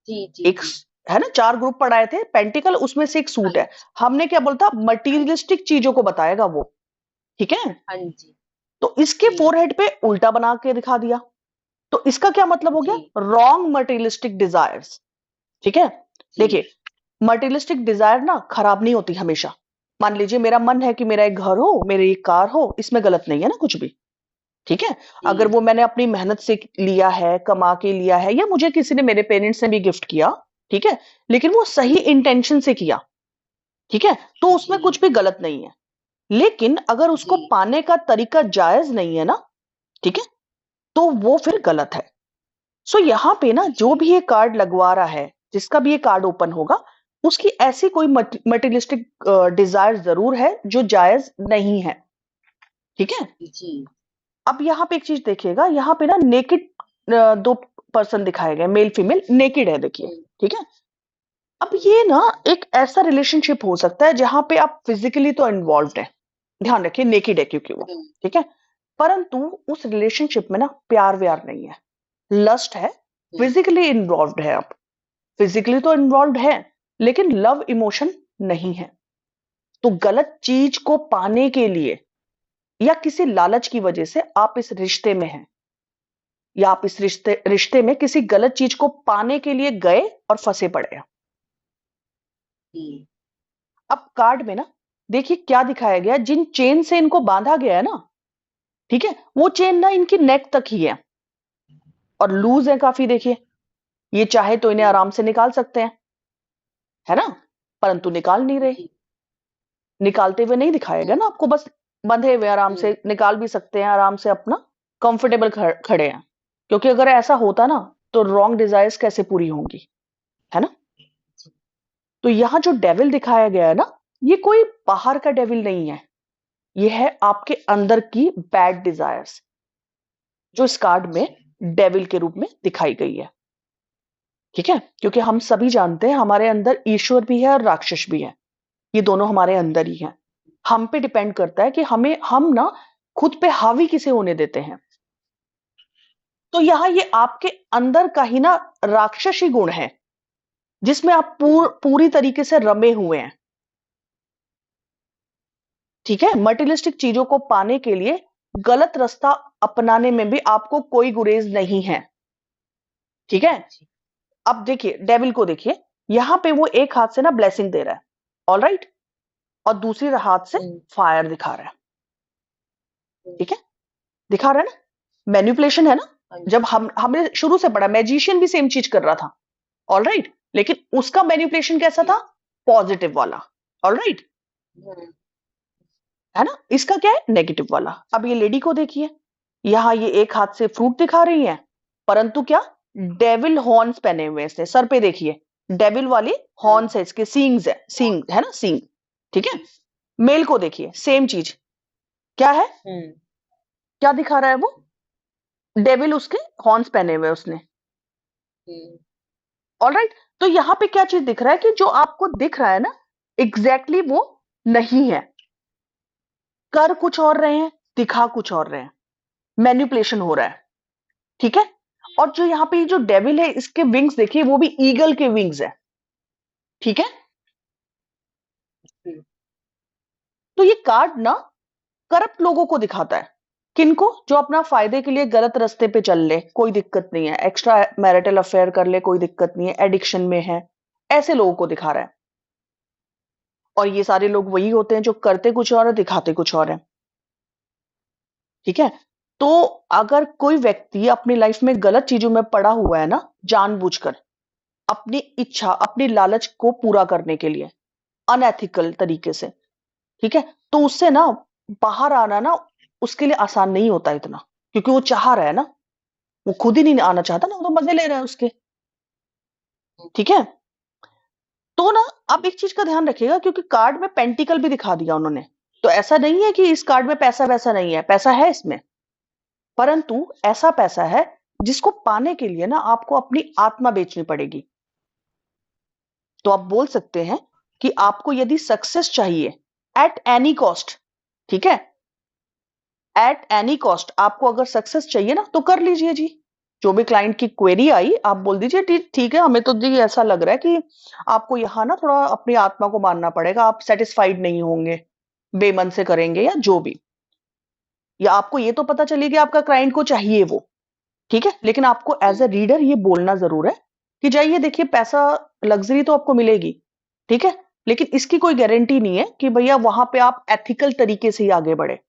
जी जी एक जी, है ना, 4 ग्रुप पढ़ाए थे, पेंटिकल उसमें से एक हाँ सूट है। जी हमने क्या बोलता, हाँ जी मटीरियलिस्टिक चीजों को बताएगा वो। ठीक है, हाँ जी तो इसके जी फोरहेड पे उल्टा बना के दिखा दिया, तो इसका क्या मतलब हो गया, जी रॉन्ग मटीरियलिस्टिक डिजायर्स। ठीक है, जी देखिए मटेरियलिस्टिक डिजायर ना खराब नहीं होती हमेशा। मान लीजिए मेरा मन है कि मेरा एक घर हो, मेरी एक कार हो, इसमें गलत नहीं है ना कुछ भी। ठीक है, अगर जी वो मैंने अपनी मेहनत से लिया है, कमा के लिया है, या मुझे किसी ने, मेरे पेरेंट्स ने भी गिफ्ट किया, ठीक है, लेकिन वो सही इंटेंशन से किया, ठीक है, तो उसमें जी कुछ भी गलत नहीं है। लेकिन अगर उसको जी पाने का तरीका जायज नहीं है ना, ठीक है, तो वो फिर गलत है। सो यहाँ पे ना जो जी भी ये कार्ड लगवा रहा है, जिसका भी ये कार्ड ओपन होगा, उसकी ऐसी कोई मटेरियलिस्टिक डिजायर जरूर है जो जायज नहीं है। ठीक है, जी अब यहाँ पे एक चीज देखिएगा, यहाँ पे ना नेकेड 2 पर्सन दिखाए गए, मेल फीमेल नेकेड है, देखिए। हम्म, ठीक है, अब ये ना एक ऐसा रिलेशनशिप हो सकता है जहां पे आप फिजिकली तो इन्वॉल्व है, ध्यान रखिए नेकेड है क्योंकि वो। हम्म, ठीक है, परंतु उस रिलेशनशिप में ना प्यार व्यार नहीं है, लस्ट है, फिजिकली इन्वॉल्व है। आप फिजिकली तो इन्वॉल्व है लेकिन लव इमोशन नहीं है। तो गलत चीज को पाने के लिए या किसी लालच की वजह से आप इस रिश्ते में हैं, या आप इस रिश्ते रिश्ते में किसी गलत चीज को पाने के लिए गए और फंसे पड़े हैं। अब कार्ड में ना देखिए क्या दिखाया गया, जिन चेन से इनको बांधा गया है ना, ठीक है, वो चेन ना इनकी नेक तक ही है और लूज है काफी। देखिए ये चाहे तो इन्हें आराम से निकाल सकते हैं, है ना, परंतु निकाल नहीं रहे। निकालते हुए नहीं दिखाया गया ना आपको, बस बंधे हुए आराम से निकाल भी सकते हैं, आराम से अपना कंफर्टेबल खड़े हैं। क्योंकि अगर ऐसा होता ना तो रॉन्ग डिजायर्स कैसे पूरी होंगी, है ना। तो यहां जो डेविल दिखाया गया है ना, ये कोई बाहर का डेविल नहीं है, ये है आपके अंदर की बैड डिजायर्स जो इस कार्ड में डेविल के रूप में दिखाई गई है। ठीक है, क्योंकि हम सभी जानते हैं हमारे अंदर ईश्वर भी है और राक्षस भी है, ये दोनों हमारे अंदर ही है। हम पे डिपेंड करता है कि हम ना खुद पे हावी किसे होने देते हैं। तो यहां ये आपके अंदर का ही ना राक्षसी गुण है जिसमें आप पूरी तरीके से रमे हुए हैं। ठीक है, मटेरियलिस्टिक चीजों को पाने के लिए गलत रास्ता अपनाने में भी आपको कोई गुरेज नहीं है। ठीक है, अब देखिए डेविल को देखिए, यहां पे वो एक हाथ से ना ब्लेसिंग दे रहा है, ऑल राइट, और दूसरी हाथ से फायर दिखा रहा है। ठीक है, दिखा रहा है ना, मैनिपुलेशन है ना। जब हमने शुरू से पढ़ा मैजिशियन भी सेम चीज कर रहा था, ऑल राइट, लेकिन उसका मैनिपुलेशन कैसा था, पॉजिटिव वाला, ऑल राइट, है ना। इसका क्या है, नेगेटिव वाला। अब ये लेडी को देखिए, यहां ये एक हाथ से फ्रूट दिखा रही है, परंतु क्या, डेविल हॉर्न्स पहने हुए इसने सर पे, देखिए डेविल वाली हॉर्न्स है इसके, सींग्स है, सींग है ना, सींग। ठीक है, मेल को देखिए सेम चीज, क्या है, क्या दिखा रहा है वो, डेविल, उसके हॉर्न्स पहने हुए उसने, ऑल राइट। तो यहां पे क्या चीज दिख रहा है कि जो आपको दिख रहा है ना, एग्जैक्टली वो नहीं है, कर कुछ और रहे हैं, दिखा कुछ और रहे हैं, मैनिपुलेशन हो रहा है। ठीक है, और जो यहाँ पे जो डेविल है इसके विंग्स देखिए, वो भी ईगल के विंग्स है। ठीक है, तो ये कार्ड ना करप्ट लोगों को दिखाता है, किनको, जो अपना फायदे के लिए गलत रास्ते पे चल ले, कोई दिक्कत नहीं है, एक्स्ट्रा मैरिटल अफेयर कर ले, कोई दिक्कत नहीं है, एडिक्शन में है, ऐसे लोगों को दिखा रहा है। और ये सारे लोग वही होते हैं जो करते कुछ और है, दिखाते कुछ और है। ठीक है, तो अगर कोई व्यक्ति अपनी लाइफ में गलत चीजों में पड़ा हुआ है ना, जानबूझकर अपनी इच्छा, अपनी लालच को पूरा करने के लिए अनएथिकल तरीके से, ठीक है, तो उससे ना बाहर आना ना उसके लिए आसान नहीं होता इतना, क्योंकि वो चाह रहा है ना, वो खुद ही नहीं आना चाहता ना, वो तो मजे ले रहा है उसके। ठीक है, तो ना आप एक चीज का ध्यान रखिएगा, क्योंकि कार्ड में पेंटिकल भी दिखा दिया उन्होंने, तो ऐसा नहीं है कि इस कार्ड में पैसा वैसा नहीं है, पैसा है इसमें, परंतु ऐसा पैसा है जिसको पाने के लिए ना आपको अपनी आत्मा बेचनी पड़ेगी। तो आप बोल सकते हैं कि आपको यदि सक्सेस चाहिए एट एनी कॉस्ट, ठीक है, एट एनी कॉस्ट आपको अगर सक्सेस चाहिए ना, तो कर लीजिए जी। जो भी क्लाइंट की क्वेरी आई आप बोल दीजिए, ठीक है, हमें तो जी ऐसा लग रहा है कि आपको यहाँ ना थोड़ा अपनी आत्मा को मानना पड़ेगा, आप सेटिस्फाइड नहीं होंगे, बेमन से करेंगे या जो भी, या आपको ये तो पता चलिए कि आपका क्लाइंट को चाहिए वो, ठीक है, लेकिन आपको एज ए रीडर ये बोलना जरूर है कि जाइए देखिए, पैसा लग्जरी तो आपको मिलेगी, ठीक है, लेकिन इसकी कोई गारंटी नहीं है कि भैया वहां पे आप एथिकल तरीके से ही आगे बढ़े।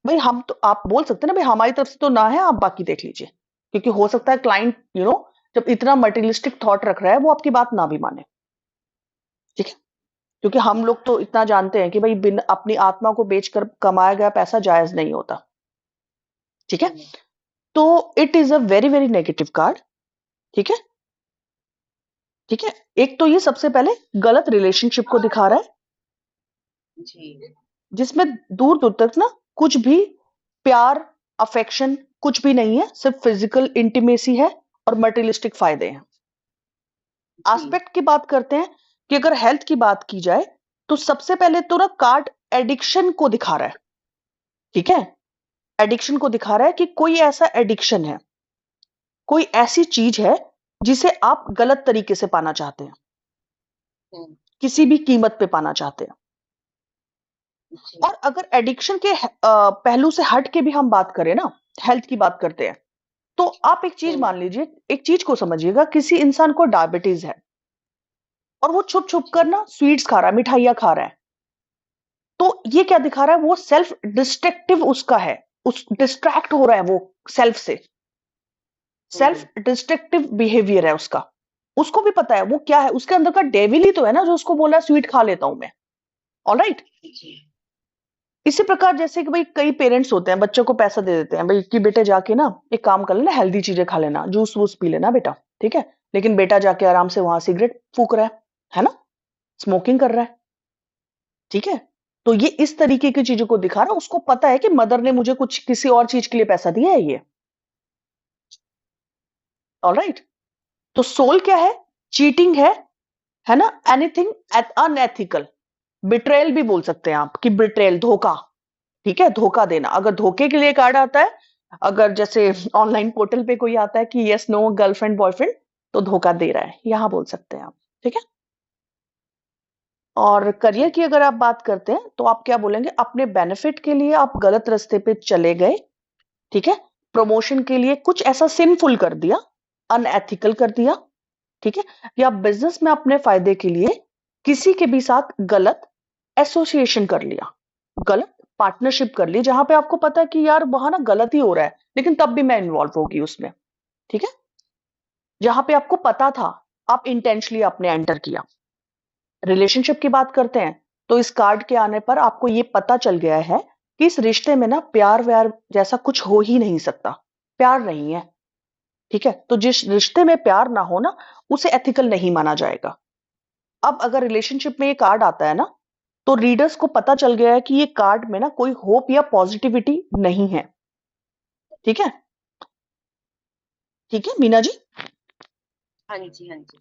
भाई हम तो, आप बोल सकते हैं ना भाई हमारी तरफ से तो ना है, आप बाकी देख लीजिए, क्योंकि हो सकता है क्लाइंट जब इतना मटेरियलिस्टिक थॉट रख रहा है वो आपकी बात ना भी माने। ठीक है, क्योंकि हम लोग तो इतना जानते हैं कि भाई बिन अपनी आत्मा को बेचकर कमाया गया पैसा जायज नहीं होता। ठीक है, तो it is a very very negative card. ठीक है, ठीक है, एक तो ये सबसे पहले गलत रिलेशनशिप को दिखा रहा है जी, जिसमें दूर दूर तक ना कुछ भी प्यार अफेक्शन कुछ भी नहीं है, सिर्फ फिजिकल इंटीमेसी है और मटेरियलिस्टिक फायदे हैं। एस्पेक्ट की बात करते हैं कि अगर हेल्थ की बात की जाए तो सबसे पहले तो ना कार्ड एडिक्शन को दिखा रहा है। ठीक है, एडिक्शन को दिखा रहा है कि कोई ऐसा एडिक्शन है, कोई ऐसी चीज है जिसे आप गलत तरीके से पाना चाहते हैं, हम्म। किसी भी कीमत पे पाना चाहते हैं। जी। और अगर एडिक्शन के पहलू से हट के भी हम बात करें ना, हेल्थ की बात करते हैं, तो आप एक चीज हम्म। मान लीजिए, एक चीज को समझिएगा, किसी इंसान को डायबिटीज है और वो छुप छुप कर जी। ना स्वीट्स खा रहा है, मिठाइयाँ खा रहा है, तो ये क्या दिखा रहा है, वो सेल्फ डिस्ट्रक्टिव उसका है, उस डिस्ट्रैक्ट हो रहा है वो सेल्फ से, हम्म। सेल्फ डिस्ट्रक्टिव बिहेवियर है उसका। उसको भी पता है वो क्या है, उसके अंदर का डेविल ही तो है ना जो उसको बोला स्वीट खा लेता हूं मैं। ऑलराइट। जी। इसी प्रकार जैसे कि भाई कई पेरेंट्स होते हैं, बच्चों को पैसा दे देते हैं भाई कि बेटे जाके ना एक काम कर लेना, हेल्दी चीजें खा लेना, जूस वूस पी लेना बेटा, ठीक है। लेकिन बेटा जाके आराम से वहां सिगरेट फूक रहा है ना, स्मोकिंग कर रहा है, ठीक है। तो ये इस तरीके की चीजों को दिखा रहा है, उसको पता है कि मदर ने मुझे कुछ किसी और चीज के लिए पैसा दिया है ये। ऑलराइट। तो सोल क्या है, चीटिंग है ना, एनीथिंग अनएथिकल, बिट्रेयल भी बोल सकते हैं आप कि बिट्रेयल, धोखा, ठीक है, धोखा देना। अगर धोखे के लिए कार्ड आता है, अगर जैसे ऑनलाइन पोर्टल पे कोई आता है कि यस नो गर्लफ्रेंड बॉयफ्रेंड, तो धोखा दे रहा है, यहां बोल सकते हैं आप, ठीक है। और करियर जी। की अगर आप बात करते हैं तो आप क्या बोलेंगे, अपने बेनिफिट के लिए आप गलत रास्ते पे चले गए, ठीक है। प्रमोशन के लिए कुछ ऐसा सिंफुल कर दिया, अनएथिकल कर दिया, ठीक है। या बिजनेस में अपने फायदे के लिए किसी के भी साथ गलत एसोसिएशन कर लिया, गलत पार्टनरशिप कर ली, जहां पे आपको पता है कि यार वहां ना गलत ही हो रहा है, लेकिन तब भी मैं इन्वॉल्व होगी उसमें, ठीक है। जहां पे आपको पता था, आप इंटेंशनली आपने एंटर किया। रिलेशनशिप की बात करते हैं तो इस कार्ड के आने पर आपको ये पता चल गया है कि इस रिश्ते में ना प्यार व्यार जैसा कुछ हो ही नहीं सकता, प्यार नहीं है, ठीक है। तो जिस रिश्ते में प्यार ना हो ना, उसे एथिकल नहीं माना जाएगा। अब अगर रिलेशनशिप में ये कार्ड आता है ना, तो रीडर्स को पता चल गया है कि ये कार्ड में ना कोई होप या पॉजिटिविटी नहीं है, ठीक है। ठीक है मीना जी। हाँ जी। हाँ जी।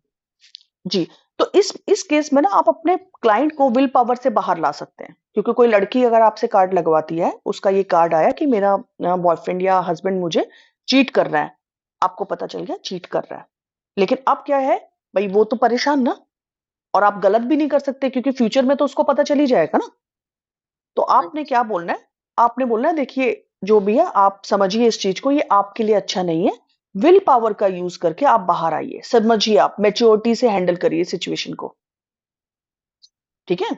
जी। तो इस केस में ना आप अपने क्लाइंट को विल पावर से बाहर ला सकते हैं, क्योंकि कोई लड़की अगर आपसे कार्ड लगवाती है, उसका ये कार्ड आया कि मेरा बॉयफ्रेंड या हस्बैंड मुझे चीट कर रहा है, आपको पता चल गया चीट कर रहा है, लेकिन अब क्या है, भाई वो तो परेशान ना, और आप गलत भी नहीं कर सकते क्योंकि फ्यूचर में तो उसको पता चल ही जाएगा ना। तो हाँ आपने जी। क्या बोलना है, आपने बोलना है देखिए जो भी है आप समझिए इस चीज को, ये आपके लिए अच्छा नहीं है, विल पावर का यूज करके आप बाहर आइए, समझिए, आप मैच्योरिटी से हैंडल करिए सिचुएशन को, ठीक है।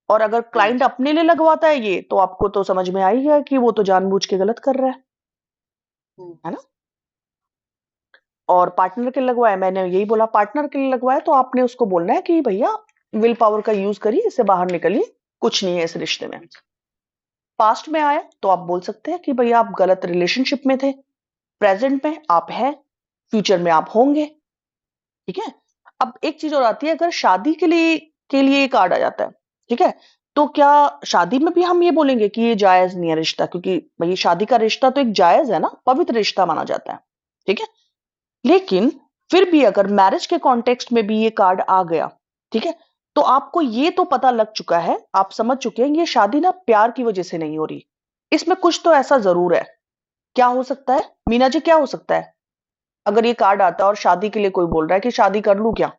और अगर हाँ क्लाइंट जी। अपने लिए लगवाता है ये, तो आपको तो समझ में आ ही गया कि वो तो जानबूझ के गलत कर रहा हम्म। है ना। और पार्टनर के लिए लगवाया, मैंने यही बोला पार्टनर के लिए लगवाया, तो आपने उसको बोलना है कि भैया विल पावर का यूज करिए, इससे बाहर निकलिए, कुछ नहीं है इस रिश्ते में। हाँ जी। पास्ट में आया तो आप बोल सकते हैं कि भैया आप गलत रिलेशनशिप में थे, प्रेजेंट में आप हैं, फ्यूचर में आप होंगे, ठीक है। अब एक चीज और आती है, अगर शादी के लिए एक कार्ड आ जाता है, ठीक है, तो क्या शादी में भी हम ये बोलेंगे कि ये जायज नहीं है रिश्ता, क्योंकि भाई शादी का रिश्ता तो एक जायज है ना, पवित्र रिश्ता माना जाता है, ठीक है। लेकिन फिर भी अगर मैरिज के कॉन्टेक्स्ट में भी ये कार्ड आ गया, ठीक है, तो आपको ये तो पता लग चुका है, आप समझ चुके हैं ये शादी ना प्यार की वजह से नहीं हो रही, इसमें कुछ तो ऐसा जरूर है। क्या हो सकता है मीना जी, क्या हो सकता है अगर ये कार्ड आता है और शादी के लिए कोई बोल रहा है कि शादी कर लूं क्या?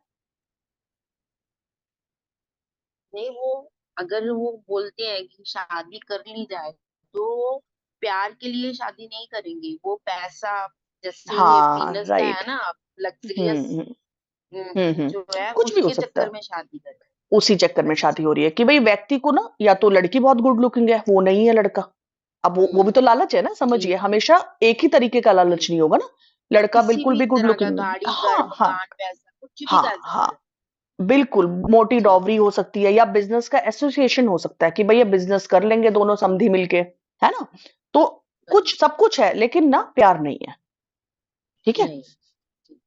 नहीं, वो अगर वो बोलते हैं कि शादी कर ली जाए, तो प्यार के लिए शादी नहीं करेंगे, वो पैसा, जैसे हाँ वीनस का है राइट। ना, हम्म लग्जरियस हम्म हम्म। जो है, कुछ भी हो उसके सकता चक्कर है, में शादी करें। उसी चक्कर हाँ में जी। शादी हो रही है कि भाई व्यक्ति को ना, या तो लड़की बहुत गुड लुकिंग है, वो नहीं है लड़का, अब वो भी हम्म। तो लालच है ना, जी। समझिए, जी। हमेशा एक ही तरीके का जी। लालच नहीं होगा ना, लड़का किसी बिल्कुल भी भी गुड तरह का, लुकिंग नहीं, गाड़ी, घर, हाँ हाँ मकान, पैसा, कुछ भी हाँ कर हाँ, सकते हैं। बिल्कुल, मोटी जी। डॉवरी हो सकती है, या बिजनेस का एसोसिएशन हो सकता है कि भैया बिजनेस कर लेंगे दोनों समधी मिलके, है ना। तो हाँ कुछ जी। सब कुछ है, लेकिन ना प्यार नहीं है, ठीक है। नहीं। जी।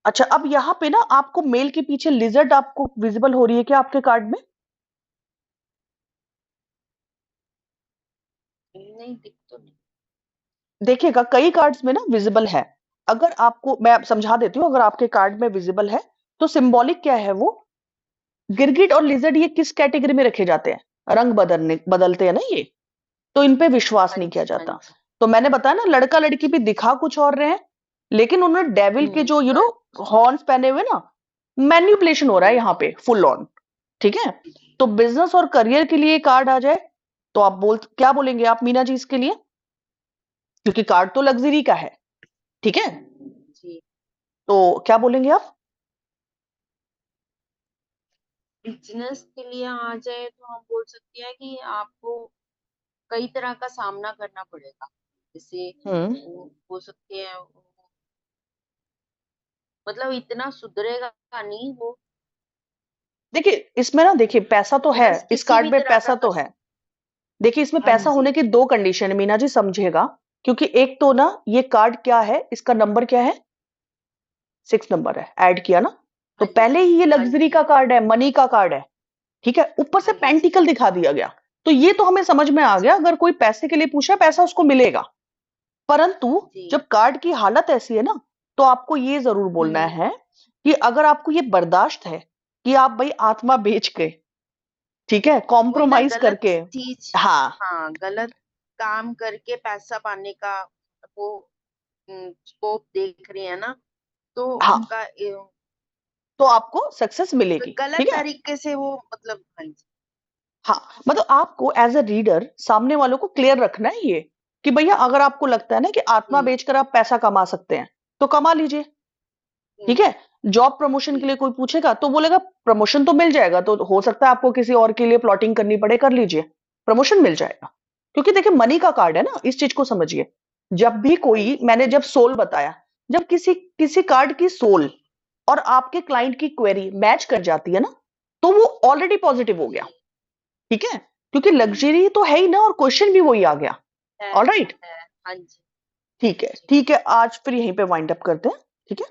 अच्छा, अब यहाँ पे ना आपको मेल के पीछे लिजर्ड आपको विजिबल हो रही है क्या आपके कार्ड में? नहीं, दिख तो नहीं। देखिएगा कई कार्ड्स में ना विजिबल है, अगर आपको मैं समझा देती हूँ, अगर आपके कार्ड में विजिबल है तो सिंबॉलिक क्या है वो, गिरगिट और लिजर्ड ये किस कैटेगरी में रखे जाते हैं, रंग बदलते हैं ना ये, तो इन पे विश्वास हाँ नहीं किया जी, हाँ जाता। जी। तो मैंने बताया ना, लड़का लड़की भी दिखा कुछ और रहे हैं, लेकिन उन्होंने डेविल के जो हॉर्न्स पहने हुए ना, मैन्युपुलेशन हो रहा है यहाँ पे फुल ऑन। ठीक है। तो बिजनेस और करियर के लिए कार्ड आ जाए तो आप क्या बोलेंगे आप मीना जी इसके लिए? क्योंकि कार्ड तो लग्जरी का है। ठीक है। जी, तो क्या बोलेंगे आप? बिजनेस के लिए आ जाए तो हम बोल सकते हैं कि आपको कई तरह का सामना करना पड़ेगा। जैसे हम्म। वो बोल सकते हैं, मतलब इतना सुधरेगा नहीं वो। देखिए इसमें ना, देखिए पैसा तो है, बिजनेस इस किसी कार्ड भी में तरह का पैसा तो कर है। सकते। देखिए इसमें हाँ पैसा जी। होने की दो कंडीशन है मीना जी, समझिएगा। क्योंकि एक तो ना, ये कार्ड क्या है, इसका नंबर क्या है, 6 नंबर है, ऐड किया ना। तो हाँ जी। पहले ही ये हाँ लग्जरी जी। का कार्ड है, मनी का कार्ड है। ठीक है, ऊपर से हाँ जी। पेंटिकल दिखा दिया गया। तो ये तो हमें समझ में आ गया, अगर कोई पैसे के लिए पूछा पैसा उसको मिलेगा। परंतु जी। जब कार्ड की हालत ऐसी है ना, तो आपको ये जरूर बोलना हम्म। है कि अगर आपको ये बर्दाश्त है कि आप भाई आत्मा बेच के, ठीक है, वही ना, कॉम्प्रोमाइज गलत करके। चीज। हाँ। हाँ, गलत काम करके पैसा पाने का वो स्कोप देख रहे हैं ना, तो हाँ, उनका तो आपको सक्सेस मिलेगी। गलत ठीक है। तरीके से वो, मतलब, हाँ जी। हाँ, मतलब आपको एज अ रीडर सामने वालों को क्लियर रखना है ये, कि भैया अगर आपको लगता है ना कि आत्मा हम्म। बेचकर आप पैसा कमा सकते हैं, तो कमा लीजिए। हम्म। ठीक है। जॉब प्रमोशन के जी। लिए कोई पूछेगा तो बोलेगा प्रमोशन तो मिल जाएगा, तो हो सकता है आपको किसी और के लिए प्लॉटिंग करनी पड़े, कर लीजिए, प्रमोशन मिल जाएगा। क्योंकि देखिए मनी का कार्ड है ना, इस चीज को समझिए। जब भी हाँ कोई, जी। मैंने हाँ जब जी। सोल बताया, जब किसी किसी कार्ड की सोल और आपके क्लाइंट की क्वेरी मैच कर जाती है ना, तो वो ऑलरेडी पॉजिटिव हो गया। जी। ठीक है। क्योंकि हम्म। लग्जरी तो है ही ना, और क्वेश्चन भी वही आ गया। है। All right. है। हाँ जी। ठीक है, जी। ठीक है, आज फिर यहीं पे वाइंड अप करते हैं। ठीक है।